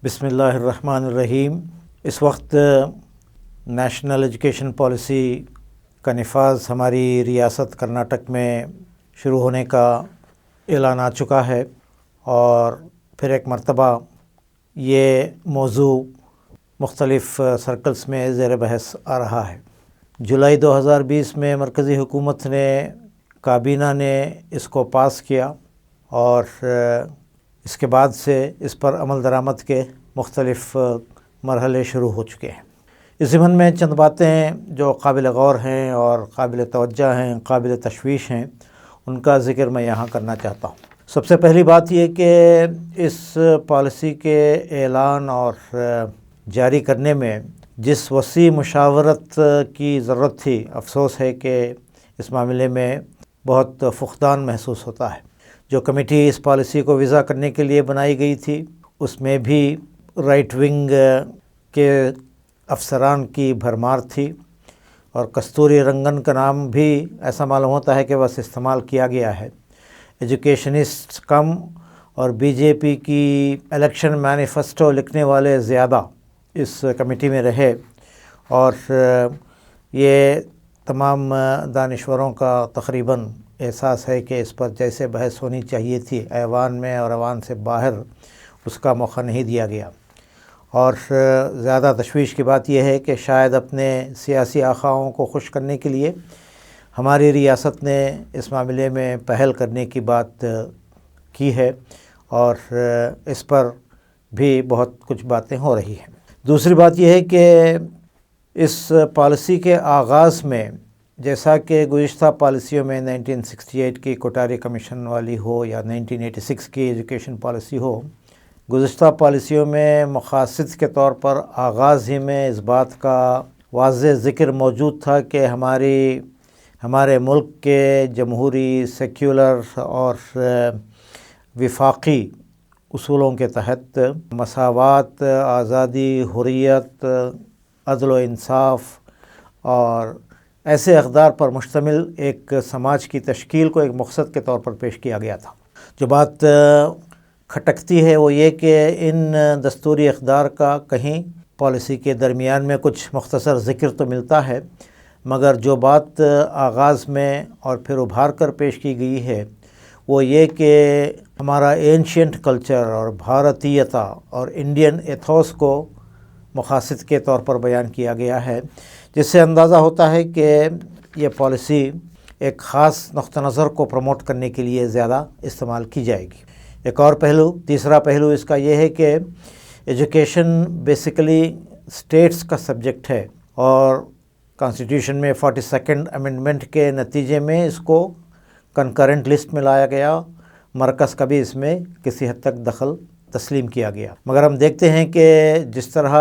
بسم اللہ الرحمن الرحیم۔ اس وقت نیشنل ایجوکیشن پالیسی کا نفاذ ہماری ریاست کرناٹک میں شروع ہونے کا اعلان آ چکا ہے، اور پھر ایک مرتبہ یہ موضوع مختلف سرکلز میں زیر بحث آ رہا ہے۔ جولائی 2020 میں مرکزی حکومت نے کابینہ نے اس کو پاس کیا، اور اس کے بعد سے اس پر عمل درآمد کے مختلف مرحلے شروع ہو چکے ہیں۔ اس ضمن میں چند باتیں جو قابل غور ہیں اور قابل توجہ ہیں، قابل تشویش ہیں، ان کا ذکر میں یہاں کرنا چاہتا ہوں۔ سب سے پہلی بات یہ کہ اس پالیسی کے اعلان اور جاری کرنے میں جس وسیع مشاورت کی ضرورت تھی، افسوس ہے کہ اس معاملے میں بہت فقدان محسوس ہوتا ہے۔ جو کمیٹی اس پالیسی کو وضع کرنے کے لیے بنائی گئی تھی، اس میں بھی رائٹ ونگ کے افسران کی بھرمار تھی، اور کستوری رنگن کا نام بھی ایسا معلوم ہوتا ہے کہ بس استعمال کیا گیا ہے۔ ایجوکیشنسٹ کم اور بی جے پی کی الیکشن مینیفیسٹو لکھنے والے زیادہ اس کمیٹی میں رہے، اور یہ تمام دانشوروں کا تقریباً احساس ہے کہ اس پر جیسے بحث ہونی چاہیے تھی ایوان میں اور ایوان سے باہر، اس کا موقع نہیں دیا گیا۔ اور زیادہ تشویش کی بات یہ ہے کہ شاید اپنے سیاسی آخاؤں کو خوش کرنے کے لیے ہماری ریاست نے اس معاملے میں پہل کرنے کی بات کی ہے، اور اس پر بھی بہت کچھ باتیں ہو رہی ہیں۔ دوسری بات یہ ہے کہ اس پالیسی کے آغاز میں، جیسا کہ گزشتہ پالیسیوں میں 1968 کی کوٹاری کمیشن والی ہو یا 1986 کی ایجوکیشن پالیسی ہو، گزشتہ پالیسیوں میں مقاصد کے طور پر آغاز ہی میں اس بات کا واضح ذکر موجود تھا کہ ہمارے ملک کے جمہوری، سیکولر اور وفاقی اصولوں کے تحت مساوات، آزادی، حریت، عدل و انصاف اور ایسے اقدار پر مشتمل ایک سماج کی تشکیل کو ایک مقصد کے طور پر پیش کیا گیا تھا۔ جو بات کھٹکتی ہے وہ یہ کہ ان دستوری اقدار کا کہیں پالیسی کے درمیان میں کچھ مختصر ذکر تو ملتا ہے، مگر جو بات آغاز میں اور پھر ابھار کر پیش کی گئی ہے وہ یہ کہ ہمارا اینشینٹ کلچر اور بھارتیتا اور انڈین ایتھوس کو مقاصد کے طور پر بیان کیا گیا ہے، جس سے اندازہ ہوتا ہے کہ یہ پالیسی ایک خاص نقطہ نظر کو پروموٹ کرنے کے لیے زیادہ استعمال کی جائے گی۔ ایک اور پہلو، تیسرا پہلو اس کا یہ ہے کہ ایجوکیشن بیسیکلی اسٹیٹس کا سبجیکٹ ہے، اور کانسٹیٹیوشن میں 42 امینڈمنٹ کے نتیجے میں اس کو کنکرنٹ لسٹ میں لایا گیا، مرکز کا بھی اس میں کسی حد تک دخل تسلیم کیا گیا۔ مگر ہم دیکھتے ہیں کہ جس طرح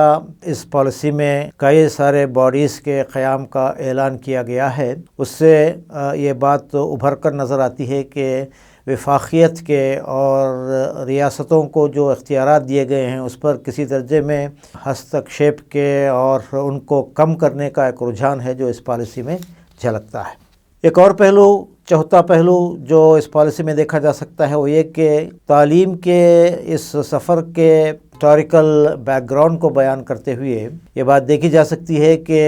اس پالیسی میں کئی سارے باڈیز کے قیام کا اعلان کیا گیا ہے، اس سے یہ بات ابھر کر نظر آتی ہے کہ وفاقیت کے اور ریاستوں کو جو اختیارات دیے گئے ہیں اس پر کسی درجے میں ہستکشیپ کے اور ان کو کم کرنے کا ایک رجحان ہے جو اس پالیسی میں جھلکتا ہے۔ ایک اور پہلو، چوتھا پہلو جو اس پالیسی میں دیکھا جا سکتا ہے وہ یہ کہ تعلیم کے اس سفر کے ہسٹوریکل بیک گراؤنڈ کو بیان کرتے ہوئے یہ بات دیکھی جا سکتی ہے کہ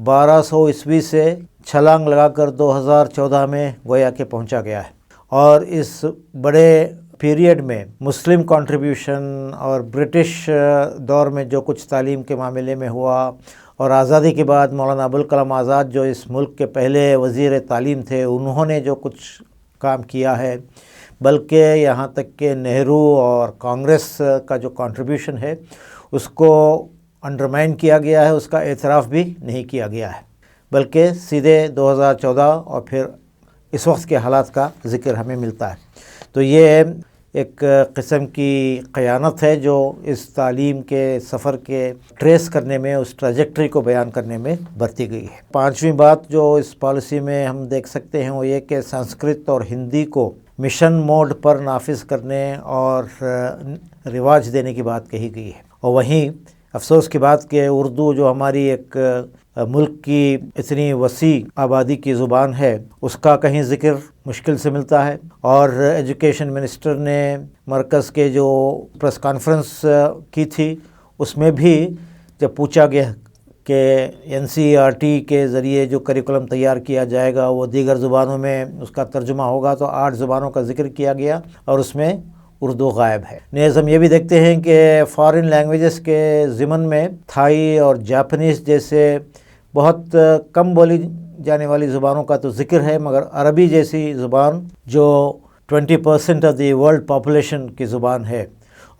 1200 عیسوی سے چھلانگ لگا کر 2014 میں گویا کہ پہنچا گیا ہے، اور اس بڑے پیریڈ میں مسلم کنٹریبیوشن اور برٹش دور میں جو کچھ تعلیم کے معاملے میں ہوا، اور آزادی کے بعد مولانا ابوالکلام آزاد جو اس ملک کے پہلے وزیر تعلیم تھے، انہوں نے جو کچھ کام کیا ہے، بلکہ یہاں تک کہ نہرو اور کانگریس کا جو کنٹریبیوشن ہے اس کو انڈرمائن کیا گیا ہے، اس کا اعتراف بھی نہیں کیا گیا ہے، بلکہ سیدھے 2014 اور پھر اس وقت کے حالات کا ذکر ہمیں ملتا ہے۔ تو یہ ایک قسم کی خیانت ہے جو اس تعلیم کے سفر کے ٹریس کرنے میں، اس ٹریجیکٹری کو بیان کرنے میں برتی گئی ہے۔ پانچویں بات جو اس پالیسی میں ہم دیکھ سکتے ہیں وہ یہ کہ سنسکرت اور ہندی کو مشن موڈ پر نافذ کرنے اور رواج دینے کی بات کہی گئی ہے، اور وہیں افسوس کی بات کہ اردو جو ہماری ایک ملک کی اتنی وسیع آبادی کی زبان ہے اس کا کہیں ذکر مشکل سے ملتا ہے۔ اور ایجوکیشن منسٹر نے مرکز کے جو پریس کانفرنس کی تھی اس میں بھی جب پوچھا گیا کہ NCERT کے ذریعے جو کریکولم تیار کیا جائے گا وہ دیگر زبانوں میں اس کا ترجمہ ہوگا تو 8 زبانوں کا ذکر کیا گیا اور اس میں اردو غائب ہے۔ نیز ہم یہ بھی دیکھتے ہیں کہ فارن لینگویجز کے ضمن میں تھائی اور جاپنیز جیسے بہت کم بولی جانے والی زبانوں کا تو ذکر ہے، مگر عربی جیسی زبان جو 20% آف دی ورلڈ پاپولیشن کی زبان ہے،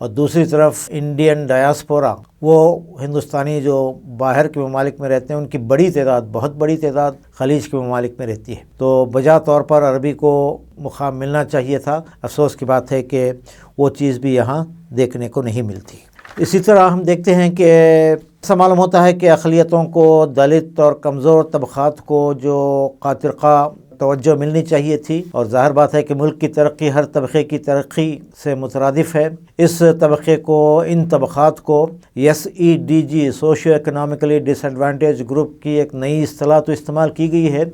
اور دوسری طرف انڈین ڈایاسپورا وہ ہندوستانی جو باہر کے ممالک میں رہتے ہیں ان کی بڑی تعداد، بہت بڑی تعداد خلیج کے ممالک میں رہتی ہے، تو بجا طور پر عربی کو مقام ملنا چاہیے تھا۔ افسوس کی بات ہے کہ وہ چیز بھی یہاں دیکھنے کو نہیں ملتی۔ اسی طرح ہم دیکھتے ہیں کہ ایسا معلوم ہوتا ہے کہ اقلیتوں کو، دلت اور کمزور طبقات کو جو قاطر خواہ توجہ ملنی چاہیے تھی، اور ظاہر بات ہے کہ ملک کی ترقی ہر طبقے کی ترقی سے مترادف ہے، اس طبقے کو، ان طبقات کو SEDG سوشیو اکنامکلی ڈس ایڈوانٹیج گروپ کی ایک نئی اصطلاح تو استعمال کی گئی ہے،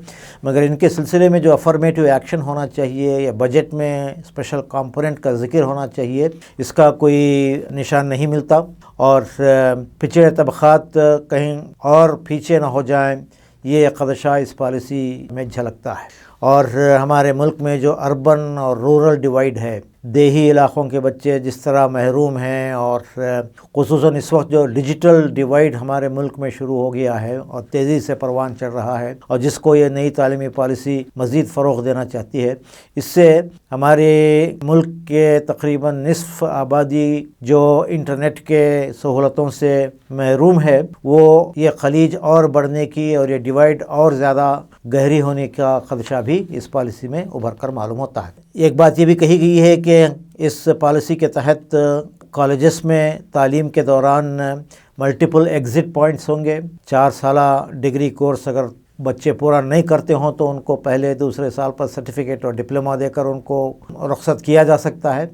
مگر ان کے سلسلے میں جو افرمیٹو ایکشن ہونا چاہیے یا بجٹ میں اسپیشل کمپوننٹ کا ذکر ہونا چاہیے اس کا کوئی نشان نہیں ملتا، اور پچھڑے طبقات کہیں اور پیچھے نہ ہو جائیں یہ خدشہ اس پالیسی میں جھلکتا ہے۔ اور ہمارے ملک میں جو اربن اور رورل ڈیوائیڈ ہے، دیہی علاقوں کے بچے جس طرح محروم ہیں، اور خصوصاً اس وقت جو ڈیجیٹل ڈیوائیڈ ہمارے ملک میں شروع ہو گیا ہے اور تیزی سے پروان چڑھ رہا ہے، اور جس کو یہ نئی تعلیمی پالیسی مزید فروغ دینا چاہتی ہے، اس سے ہمارے ملک کے تقریباً نصف آبادی جو انٹرنیٹ کے سہولتوں سے محروم ہے، وہ یہ خلیج اور بڑھنے کی اور یہ ڈیوائیڈ اور زیادہ گہری ہونے کا خدشہ بھی اس پالیسی میں ابھر کر معلوم ہوتا ہے۔ ایک بات یہ بھی کہی گئی ہے کہ اس پالیسی کے تحت کالجز میں تعلیم کے دوران ملٹیپل ایگزٹ پوائنٹس ہوں گے۔ 4 سالہ ڈگری کورس اگر بچے پورا نہیں کرتے ہوں تو ان کو پہلے دوسرے سال پر سرٹیفکیٹ اور ڈپلومہ دے کر ان کو رخصت کیا جا سکتا ہے،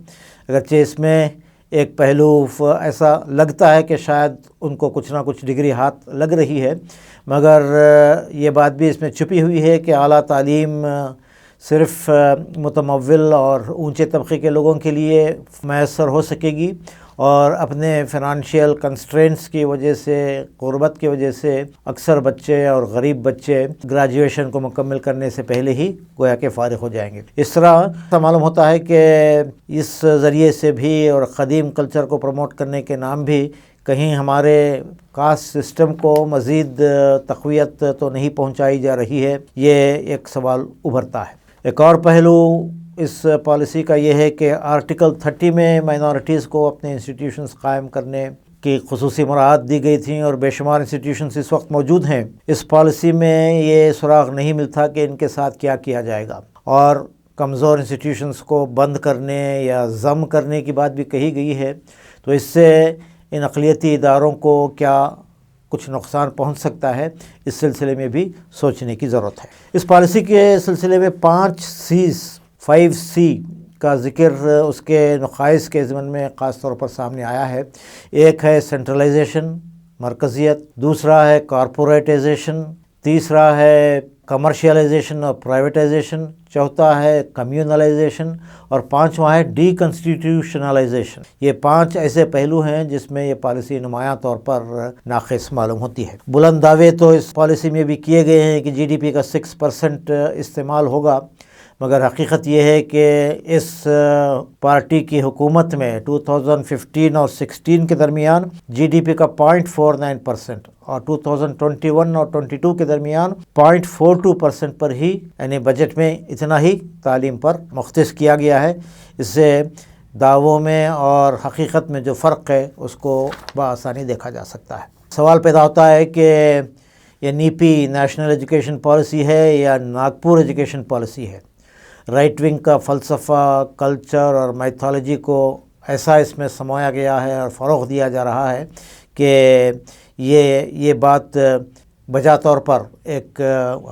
اگرچہ اس میں ایک پہلو ایسا لگتا ہے کہ شاید ان کو کچھ نہ کچھ ڈگری ہاتھ لگ رہی ہے، مگر یہ بات بھی اس میں چھپی ہوئی ہے کہ اعلیٰ تعلیم صرف متمول اور اونچے طبقے کے لوگوں کے لیے میسر ہو سکے گی، اور اپنے فنانشیل کنسٹرینٹس کی وجہ سے، غربت کی وجہ سے اکثر بچے اور غریب بچے گریجویشن کو مکمل کرنے سے پہلے ہی گویا کہ فارغ ہو جائیں گے۔ اس طرح معلوم ہوتا ہے کہ اس ذریعے سے بھی اور قدیم کلچر کو پروموٹ کرنے کے نام بھی کہیں ہمارے کاسٹ سسٹم کو مزید تقویت تو نہیں پہنچائی جا رہی ہے، یہ ایک سوال ابھرتا ہے۔ ایک اور پہلو اس پالیسی کا یہ ہے کہ آرٹیکل 30 میں مائنورٹیز کو اپنے انسٹیٹیوشنز قائم کرنے کی خصوصی مراعات دی گئی تھیں، اور بے شمار انسٹیٹیوشنز اس وقت موجود ہیں۔ اس پالیسی میں یہ سراغ نہیں ملتا کہ ان کے ساتھ کیا کیا جائے گا، اور کمزور انسٹیٹیوشنز کو بند کرنے یا ضم کرنے کی بات بھی کہی گئی ہے، تو اس سے ان اقلیتی اداروں کو کیا کچھ نقصان پہنچ سکتا ہے، اس سلسلے میں بھی سوچنے کی ضرورت ہے۔ اس پالیسی کے سلسلے میں 5 C کا ذکر اس کے نقائص کے ضمن میں خاص طور پر سامنے آیا ہے۔ ایک ہے سینٹرلائزیشن، مرکزیت، دوسرا ہے کارپوریٹائزیشن، تیسرا ہے کمرشلائزیشن اور پرائیویٹائزیشن، چوتھا ہے کمیونلائزیشن، اور پانچواں ہے ڈی کنسٹیٹیوشنلائزیشن۔ یہ 5 ایسے پہلو ہیں جس میں یہ پالیسی نمایاں طور پر ناقص معلوم ہوتی ہے۔ بلند دعوے تو اس پالیسی میں بھی کیے گئے ہیں کہ GDP کا 6% استعمال ہوگا، مگر حقیقت یہ ہے کہ اس پارٹی کی حکومت میں 2015 اور 16 کے درمیان GDP کا 0.49% اور 2021 اور 22 کے درمیان 0.42% پر ہی، یعنی بجٹ میں اتنا ہی تعلیم پر مختص کیا گیا ہے۔ اس سے دعووں میں اور حقیقت میں جو فرق ہے اس کو بآسانی دیکھا جا سکتا ہے۔ سوال پیدا ہوتا ہے کہ یہ نیپی نیشنل ایجوکیشن پالیسی ہے یا ناگپور ایجوکیشن پالیسی ہے؟ رائٹ ونگ کا فلسفہ، کلچر اور میتھالوجی کو ایسا اس میں سمایا گیا ہے اور فروغ دیا جا رہا ہے کہ یہ بات بجا طور پر ایک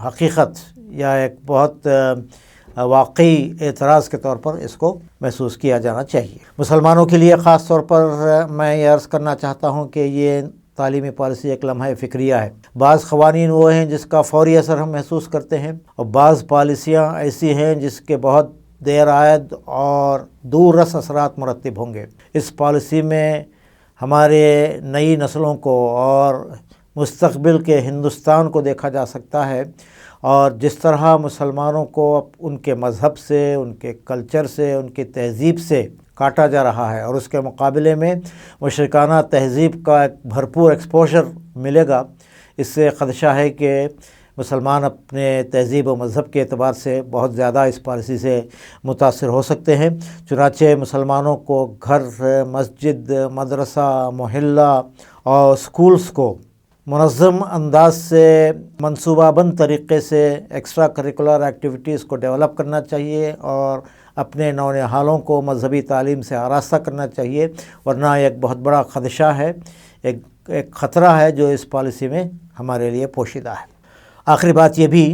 حقیقت یا ایک بہت واقعی اعتراض کے طور پر اس کو محسوس کیا جانا چاہیے۔ مسلمانوں کے لیے خاص طور پر میں یہ عرض کرنا چاہتا ہوں کہ یہ تعلیمی پالیسی ایک لمحہ فکریہ ہے۔ بعض قوانین وہ ہیں جس کا فوری اثر ہم محسوس کرتے ہیں، اور بعض پالیسیاں ایسی ہیں جس کے بہت دیر آید اور دور رس اثرات مرتب ہوں گے۔ اس پالیسی میں ہمارے نئی نسلوں کو اور مستقبل کے ہندوستان کو دیکھا جا سکتا ہے، اور جس طرح مسلمانوں کو ان کے مذہب سے، ان کے کلچر سے، ان کی تہذیب سے کاٹا جا رہا ہے، اور اس کے مقابلے میں مشرکانہ تہذیب کا ایک بھرپور ایکسپوژر ملے گا، اس سے خدشہ ہے کہ مسلمان اپنے تہذیب و مذہب کے اعتبار سے بہت زیادہ اس پالیسی سے متاثر ہو سکتے ہیں۔ چنانچہ مسلمانوں کو گھر، مسجد، مدرسہ، محلہ اور اسکولز کو منظم انداز سے منصوبہ بند طریقے سے ایکسٹرا کریکولر ایکٹیویٹیز کو ڈیولپ کرنا چاہیے، اور اپنے نونہالوں کو مذہبی تعلیم سے آراستہ کرنا چاہیے، ورنہ ایک بہت بڑا خدشہ ہے، ایک خطرہ ہے جو اس پالیسی میں ہمارے لیے پوشیدہ ہے۔ آخری بات یہ بھی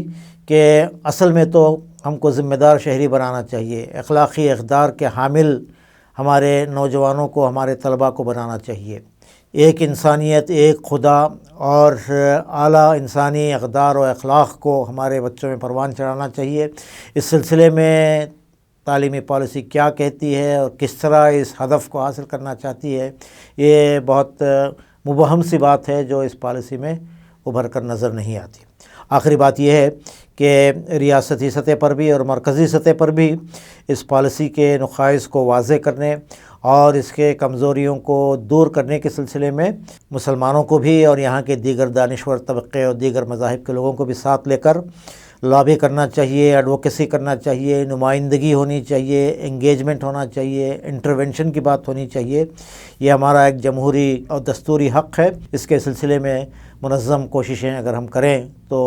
کہ اصل میں تو ہم کو ذمہ دار شہری بنانا چاہیے، اخلاقی اقدار کے حامل ہمارے نوجوانوں کو، ہمارے طلباء کو بنانا چاہیے۔ ایک انسانیت، ایک خدا اور اعلیٰ انسانی اقدار و اخلاق کو ہمارے بچوں میں پروان چڑھانا چاہیے۔ اس سلسلے میں تعلیمی پالیسی کیا کہتی ہے اور کس طرح اس ہدف کو حاصل کرنا چاہتی ہے، یہ بہت مبہم سی بات ہے جو اس پالیسی میں ابھر کر نظر نہیں آتی۔ آخری بات یہ ہے کہ ریاستی سطح پر بھی اور مرکزی سطح پر بھی اس پالیسی کے نقائص کو واضح کرنے اور اس کے کمزوریوں کو دور کرنے کے سلسلے میں مسلمانوں کو بھی اور یہاں کے دیگر دانشور طبقے اور دیگر مذاہب کے لوگوں کو بھی ساتھ لے کر لابی کرنا چاہیے، ایڈوکیسی کرنا چاہیے، نمائندگی ہونی چاہیے، انگیجمنٹ ہونا چاہیے، انٹرونشن کی بات ہونی چاہیے۔ یہ ہمارا ایک جمہوری اور دستوری حق ہے۔ اس کے سلسلے میں منظم کوششیں اگر ہم کریں تو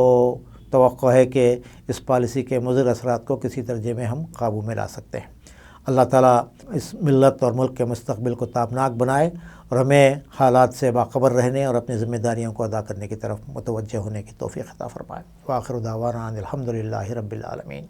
توقع ہے کہ اس پالیسی کے مضر اثرات کو کسی درجے میں ہم قابو میں لا سکتے ہیں۔ اللہ تعالیٰ اس ملت اور ملک کے مستقبل کو تابناک بنائے اور ہمیں حالات سے باخبر رہنے اور اپنی ذمہ داریوں کو ادا کرنے کی طرف متوجہ ہونے کی توفیق عطا فرمائے۔ وآخر دعوانا ان الحمد للہ رب العالمین۔